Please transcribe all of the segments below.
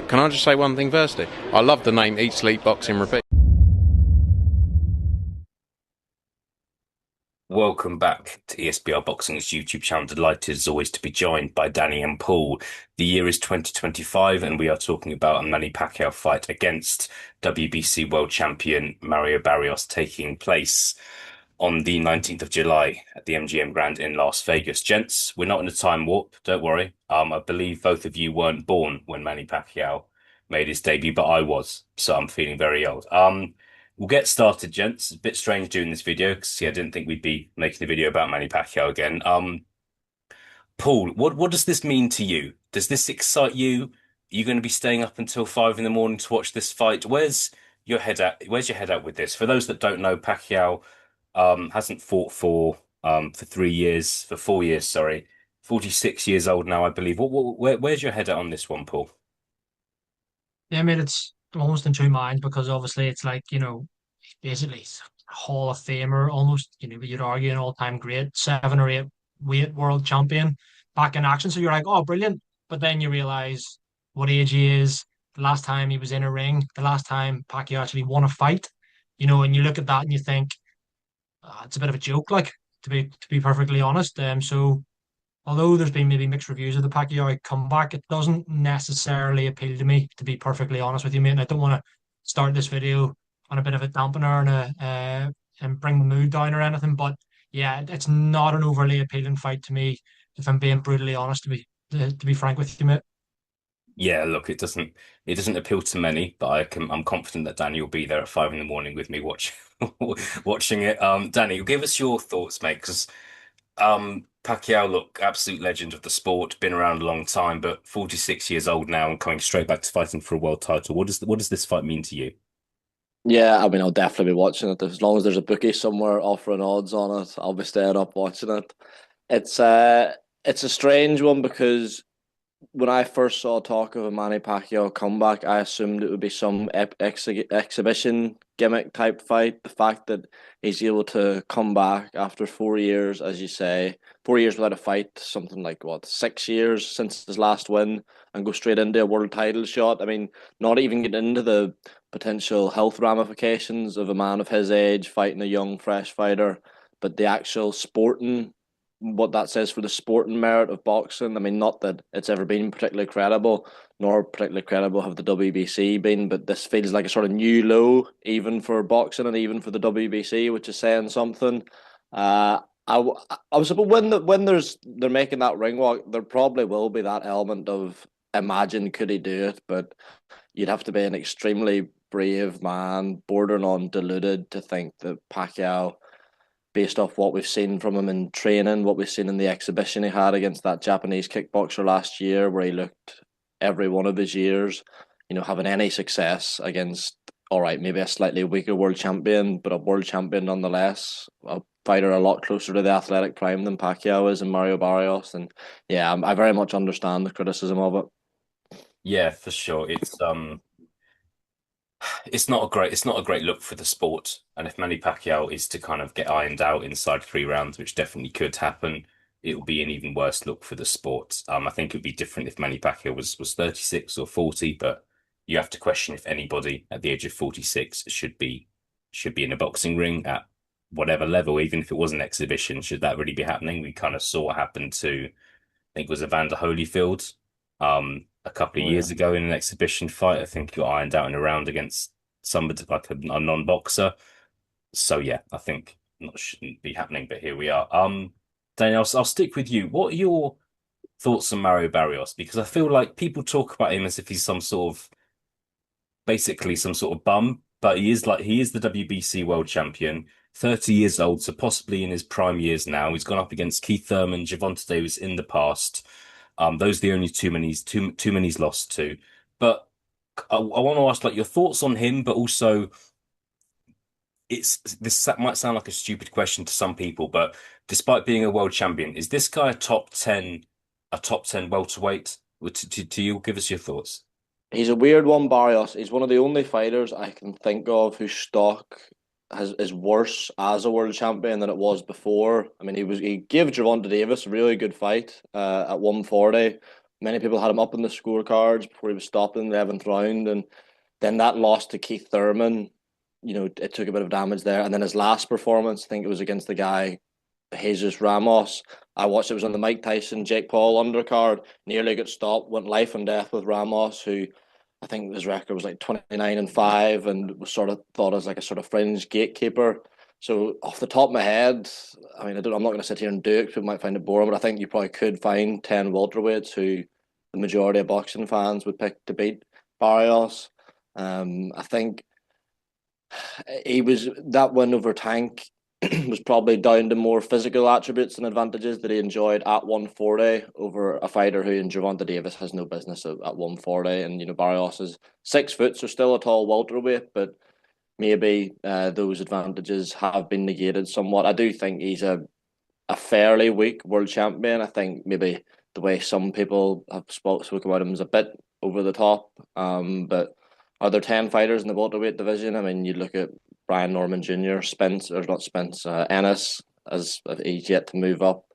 Can I just say one thing firstly? I love the name Eat Sleep Boxing Repeat. Welcome back to ESBR Boxing's YouTube channel. Delighted as always to be joined by Danny and Paul. The year is 2025 and we are talking about a Manny Pacquiao fight against WBC world champion Mario Barrios taking place on the 19th of July at the MGM Grand in Las Vegas. Gents, we're not in a time warp, don't worry. I believe both of you weren't born when Manny Pacquiao made his debut, but I was, so I'm feeling very old. We'll get started, gents. It's a bit strange doing this video because I didn't think we'd be making a video about Manny Pacquiao again. Paul, what does this mean to you? Does this excite you? Are you going to be staying up until 5 in the morning to watch this fight? Where's your head at? Where's your head at with this? For those that don't know, Pacquiao hasn't fought for 3 years, for 4 years, sorry. 46 years old now, I believe. Where's your head at on this one, Paul? Yeah, I mean, it's almost in two minds because obviously it's like, basically it's a Hall of Famer almost, you'd argue an all-time great, 7 or 8 weight world champion back in action. So you're like, oh, brilliant. But then you realize what age he is, the last time he was in a ring, the last time Pacquiao actually won a fight, and you look at that and you think, it's a bit of a joke, like, to be perfectly honest. So although there's been maybe mixed reviews of the Pacquiao comeback, it doesn't necessarily appeal to me, to be perfectly honest with you, mate. And I don't want to start this video on a bit of a dampener and bring the mood down or anything, but yeah, it's not an overly appealing fight to me, if I'm being brutally honest, to be frank with you, mate. Yeah, look, it doesn't appeal to many, but I'm confident that Danny will be there at 5 in the morning with me watching it. Danny, give us your thoughts, mate, because Pacquiao, look, absolute legend of the sport, been around a long time, but 46 years old now and coming straight back to fighting for a world title. What does this fight mean to you? Yeah, I mean, I'll definitely be watching it. As long as there's a bookie somewhere offering odds on it, I'll be staying up watching it. It's uh it's a strange one because when I first saw talk of a Manny Pacquiao comeback, I assumed it would be some exhibition gimmick type fight. The fact that he's able to come back after 4 years, as you say, 4 years without a fight, something like what, 6 years since his last win, and go straight into a world title shot. I mean, not even getting into the potential health ramifications of a man of his age fighting a young, fresh fighter, but the actual sporting what that says for the sporting merit of boxing. I mean, not that it's ever been particularly credible, nor particularly credible have the WBC been, but this feels like a sort of new low, even for boxing and even for the WBC, which is saying something. I was about they're making that ring walk, there probably will be that element of imagine could he do it, but you'd have to be an extremely brave man, bordering on deluded, to think that Pacquiao, based off what we've seen from him in training, what we've seen in the exhibition he had against that Japanese kickboxer last year, where he looked every one of his years, having any success against, all right, maybe a slightly weaker world champion, but a world champion nonetheless, a fighter a lot closer to the athletic prime than Pacquiao is and Mario Barrios. And yeah, I very much understand the criticism of it. Yeah, for sure. It's not a great look for the sport. And if Manny Pacquiao is to kind of get ironed out inside 3 rounds, which definitely could happen, it will be an even worse look for the sport. I think it would be different if Manny Pacquiao was 36 or 40, but you have to question if anybody at the age of 46 should be in a boxing ring at whatever level, even if it was an exhibition. Should that really be happening? We kind of saw what happened to, I think it was Evander Holyfield, a couple of Oh, yeah. years ago in an exhibition fight. I think he got ironed out in a round against somebody like a non-boxer. So yeah, I think not shouldn't be happening, but here we are. Daniel, I'll stick with you. What are your thoughts on Mario Barrios? Because I feel like people talk about him as if he's basically some sort of bum, but he is the WBC world champion, 30 years old, so possibly in his prime years now. He's gone up against Keith Thurman, Gervonta Davis in the past. Those are the only two men he's lost to. But I want to ask like your thoughts on him, but also this might sound like a stupid question to some people, but despite being a world champion, is this guy a top ten welterweight? To you, give us your thoughts. He's a weird one, Barrios. He's one of the only fighters I can think of whose stock is worse as a world champion than it was before. I mean, he gave Gervonta Davis a really good fight at 140, Many people had him up in the scorecards before he was stopped in the 11th round, and then that loss to Keith Thurman, it took a bit of damage there. And then his last performance, I think it was against the guy Jesus Ramos. I watched it was on the Mike Tyson Jake Paul undercard. Nearly got stopped. Went life and death with Ramos, who I think his record was like 29-5, and was sort of thought as like a sort of fringe gatekeeper. So off the top of my head, I mean, I'm not going to sit here and do it. People might find it boring, but I think you probably could find 10 welterweights who the majority of boxing fans would pick to beat Barrios. I think he was that win over Tank was probably down to more physical attributes and advantages that he enjoyed at 140 over a fighter who in Gervonta Davis has no business at 140. And Barrios is 6 foot, so still a tall welterweight, but maybe those advantages have been negated somewhat. I do think he's a fairly weak world champion. I think maybe the way some people have spoke about him is a bit over the top. But are there 10 fighters in the welterweight division? I mean, you look at Brian Norman Jr., Ennis, as he's yet to move up.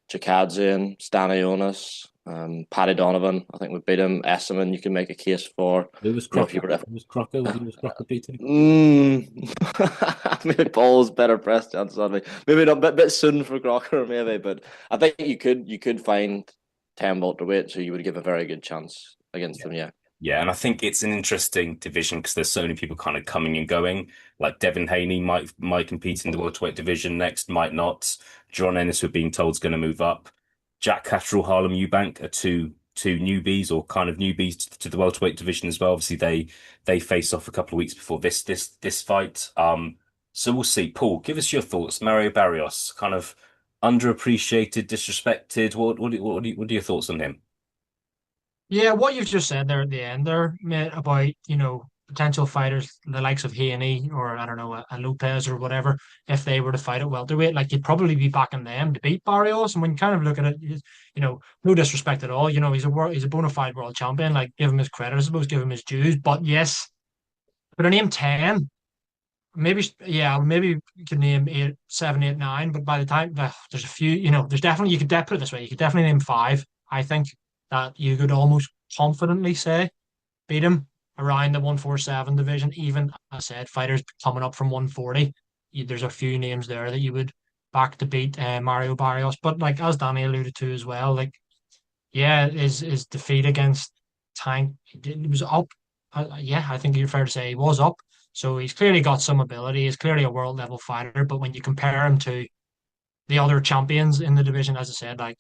Chikadzian, Stanionis, Paddy Donovan, I think would beat him. Esserman, you can make a case for. Lewis Crocker. Lewis Crocker. Lewis Crocker beat him. Maybe Paul's better press chances on me. Maybe not, bit soon for Crocker, maybe, but I think you could find 10 welterweights who you would give a very good chance against them. Yeah. Yeah, and I think it's an interesting division because there's so many people kind of coming and going. Like Devin Haney might compete in the welterweight division next, might not. John Ennis, we're being told, is going to move up. Jack Catterall, Harlem Eubank are two newbies or kind of newbies to the welterweight division as well. Obviously, they face off a couple of weeks before this fight. So we'll see. Paul, give us your thoughts. Mario Barrios, kind of underappreciated, disrespected. What are your thoughts on him? Yeah, what you've just said there at the end there, mate, about, potential fighters, the likes of Haney or I don't know, a Lopez or whatever, if they were to fight at welterweight, like you'd probably be backing them to beat Barrios. And when you kind of look at it, no disrespect at all, he's a bona fide world champion. Like give him his credit, I suppose, give him his dues. But yes, but a name 10, maybe maybe you could name 8, 7, 8, 9. But by the time there's a few, there's definitely put it this way, you could definitely name 5. I think that you could almost confidently say beat him around the 147 division. Even I said fighters coming up from 140. There's a few names there that you would back to beat Mario Barrios. But like as Danny alluded to as well, like yeah, his defeat against Tank, he was up. Yeah, I think you're fair to say he was up. So he's clearly got some ability. He's clearly a world level fighter. But when you compare him to the other champions in the division, as I said, like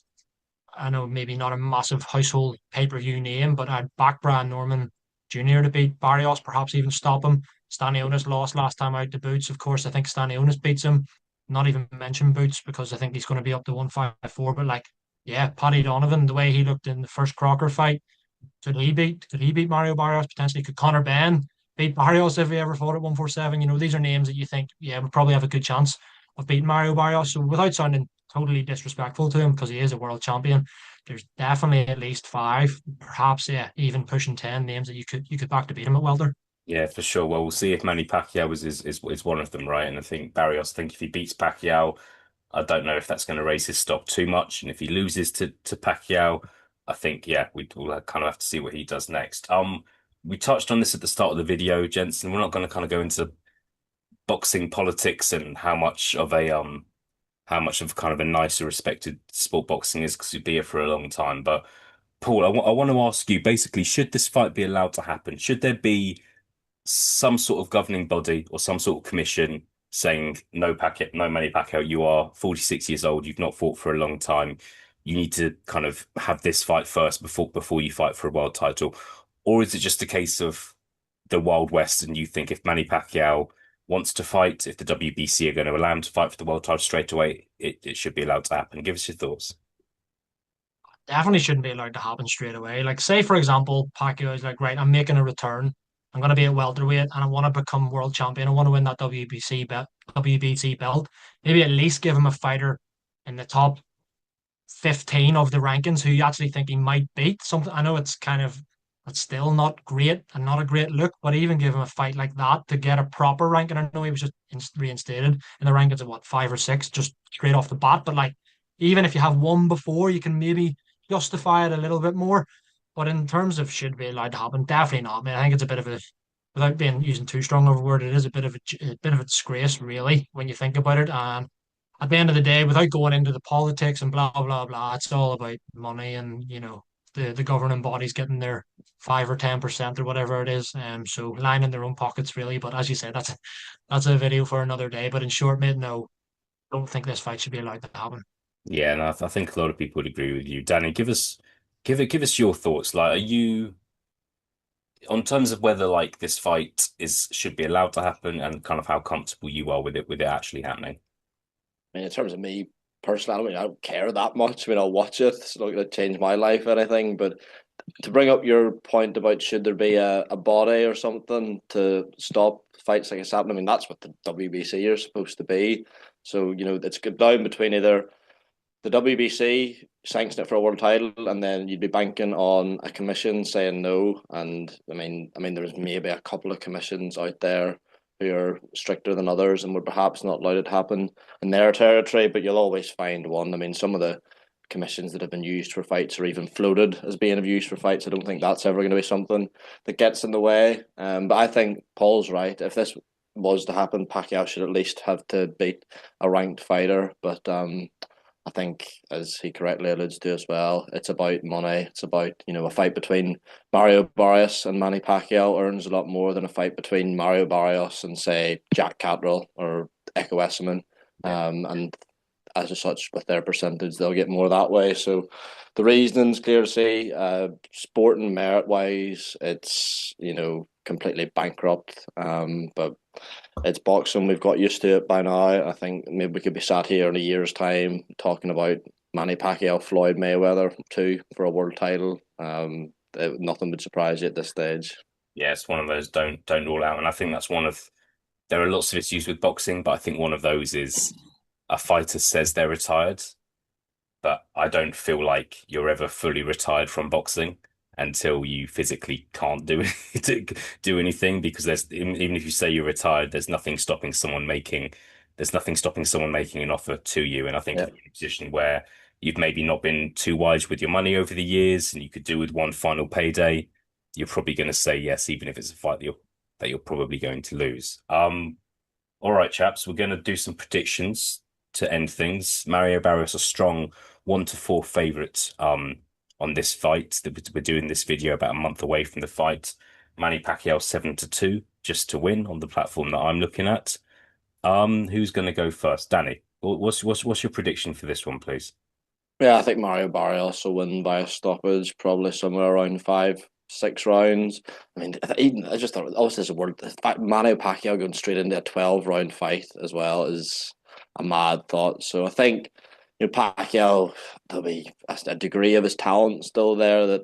I know maybe not a massive household pay-per-view name, but I'd back Brian Norman Jr. to beat Barrios, perhaps even stop him. Stanionis lost last time out to Boots. Of course, I think Stanionis beats him. Not even mention Boots because I think he's going to be up to 154. But like, yeah, Paddy Donovan, the way he looked in the first Crocker fight, could he beat Mario Barrios potentially? Could Conor Benn beat Barrios if he ever fought at 147? These are names that you think, yeah, would probably have a good chance of beating Mario Barrios. So without sounding totally disrespectful to him because he is a world champion, there's definitely at least 5, perhaps yeah, even pushing 10 names that you could back to beat him at welter. Yeah, for sure. Well, we'll see if Manny Pacquiao is one of them, right? And I think Barrios, I think if he beats Pacquiao, I don't know if that's going to raise his stock too much. And if he loses to Pacquiao, I think yeah, we'll kind of have to see what he does next. We touched on this at the start of the video, Jensen. We're not going to kind of go into boxing politics and how much of kind of a nicer, respected sport boxing is because you've been here for a long time. But Paul, I want to ask you basically, should this fight be allowed to happen? Should there be some sort of governing body or some sort of commission saying no Manny Pacquiao, you are 46 years old, you've not fought for a long time. You need to kind of have this fight first before you fight for a world title. Or is it just a case of the Wild West and you think if Manny Pacquiao wants to fight, if the WBC are going to allow him to fight for the world title straight away, it should be allowed to happen? Give us your thoughts. Definitely shouldn't be allowed to happen straight away. Like say for example, Pacquiao is like, right, I'm making a return. I'm going to be at welterweight and I want to become world champion. I want to win that WBC belt. Maybe at least give him a fighter in the top 15 of the rankings who you actually think he might beat. Something I know it's still not great and not a great look, but even give him a fight like that to get a proper ranking. I know he was just reinstated in the rankings of what, 5 or 6, just straight off the bat. But like, even if you have one before, you can maybe justify it a little bit more. But in terms of should be allowed to happen, definitely not. I mean, I think it's a bit of a, without being using too strong of a word, it is a bit of a disgrace, really, when you think about it. And at the end of the day, without going into the politics and blah blah blah, it's all about money and the governing bodies getting their 5 or 10% or whatever it is. So lining their own pockets really. But as you said, that's a video for another day. But in short, mate, no, don't think this fight should be allowed to happen. Yeah, and I think a lot of people would agree with you. Danny, give us your thoughts. Like, are you on terms of whether like this fight is should be allowed to happen and kind of how comfortable you are with it actually happening? I mean, in terms of me personally, I don't care that much. I mean, I'll watch it. It's not going to change my life or anything. But to bring up your point about should there be a body or something to stop fights like it's happening, I mean, that's what the WBC are supposed to be. So, it's good down between either the WBC sanction it for a world title, and then you'd be banking on a commission saying no. And there's maybe a couple of commissions out there who are stricter than others and would perhaps not allow it to happen in their territory, but you'll always find one. I mean, some of the commissions that have been used for fights are even floated as being of use for fights. I don't think that's ever going to be something that gets in the way. But I think Paul's right. If this was to happen, Pacquiao should at least have to beat a ranked fighter. But I think, as he correctly alludes to as well, it's about money. It's about, a fight between Mario Barrios and Manny Pacquiao earns a lot more than a fight between Mario Barrios and, say, Jack Catterall or Echo Esserman. And as such, with their percentage, they'll get more that way. So the reasoning's clear to see. Sport and merit wise, it's, completely bankrupt. But it's boxing. We've got used to it by now. I think maybe we could be sat here in a year's time talking about Manny Pacquiao, Floyd Mayweather too for a world title. Nothing would surprise you at this stage. Yeah, it's one of those don't rule out, and I think that's one of there are lots of issues with boxing, but I think one of those is a fighter says they're retired, but I don't feel like you're ever fully retired from boxing until you physically can't do anything because even if you say you're retired, there's nothing stopping someone making an offer to you. And I think Yeah. if you're in a position where you've maybe not been too wise with your money over the years and you could do with one final payday, you're probably going to say yes, even if it's a fight that you're probably going to lose. All right, chaps, we're going to do some predictions to end things. Mario Barrios a strong 1-4 favourite on this fight. We're doing this video about a month away from the fight. Manny Pacquiao 7-2 just to win on the platform that I'm looking at. Who's going to go first? Danny, what's your prediction for this one, please? Yeah, I think Mario Barrios will win by a stoppage, probably somewhere around 5, 6 rounds. I mean, I just thought, obviously, there's a word. The fact Manny Pacquiao going straight into a 12 round fight as well is a mad thought. So I think, Pacquiao, there'll be a degree of his talent still there that,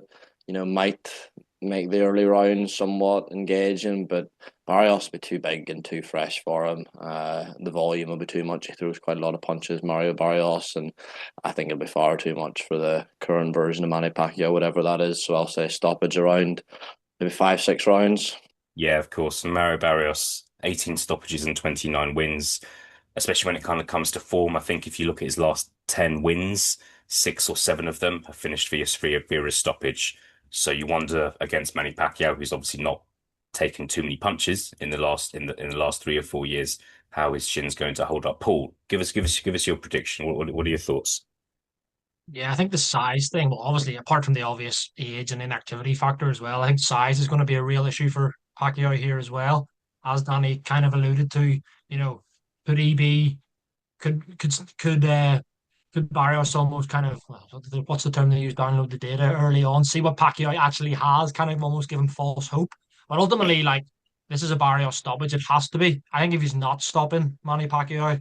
might make the early rounds somewhat engaging, but Barrios will be too big and too fresh for him. The volume will be too much. He throws quite a lot of punches, Mario Barrios, and I think it'll be far too much for the current version of Manny Pacquiao, whatever that is. So I'll say stoppage around maybe 5, 6 rounds. Yeah, of course. Mario Barrios, 18 stoppages and 29 wins, especially when it kind of comes to form. I think if you look at his last 10 wins, 6 or 7 of them have finished via a stoppage. So you wonder against Manny Pacquiao, who's obviously not taken too many punches in the last 3 or 4 years, how his shin's going to hold up. Paul, give us your prediction. What are your thoughts? Yeah, I think the size thing, well, obviously, apart from the obvious age and inactivity factor as well, I think size is going to be a real issue for Pacquiao here as well. As Danny kind of alluded to, could he be, could Barrios almost kind of, what's the term they use, download the data early on, see what Pacquiao actually has, kind of almost give him false hope. But ultimately, like, this is a Barrios stoppage. It has to be. I think if he's not stopping Manny Pacquiao,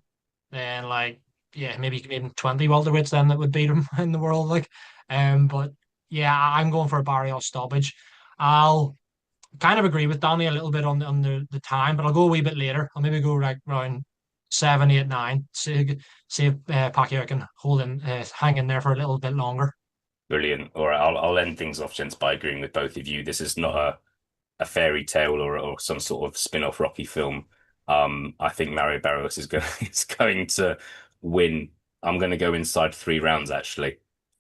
then like yeah, maybe 20 welterweights then that would beat him in the world. Like, but yeah, I'm going for a Barrios stoppage. I'll kind of agree with Danny a little bit on the time, but I'll go a wee bit later. I'll maybe go like around 7, 8, 9. See if Pacquiao can hold him, hang in there for a little bit longer. Brilliant. All right, I'll end things off gents by agreeing with both of you. This is not a fairy tale or some sort of spin-off Rocky film. I think Mario Barrios is going is going to win. I'm going to go inside 3 rounds actually.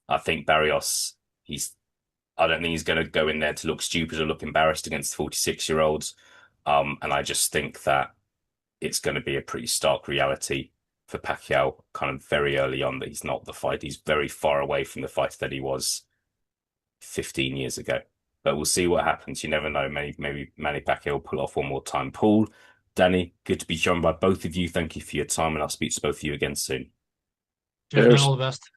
I think Barrios he's I don't think he's going to go in there to look stupid or look embarrassed against 46-year-olds. And I just think that it's going to be a pretty stark reality for Pacquiao kind of very early on that he's not the fight. He's very far away from the fighter that he was 15 years ago. But we'll see what happens. You never know. Maybe Manny Pacquiao will pull off one more time. Paul, Danny, good to be joined by both of you. Thank you for your time, and I'll speak to both of you again soon. Cheers, mate. Cheers. All the best.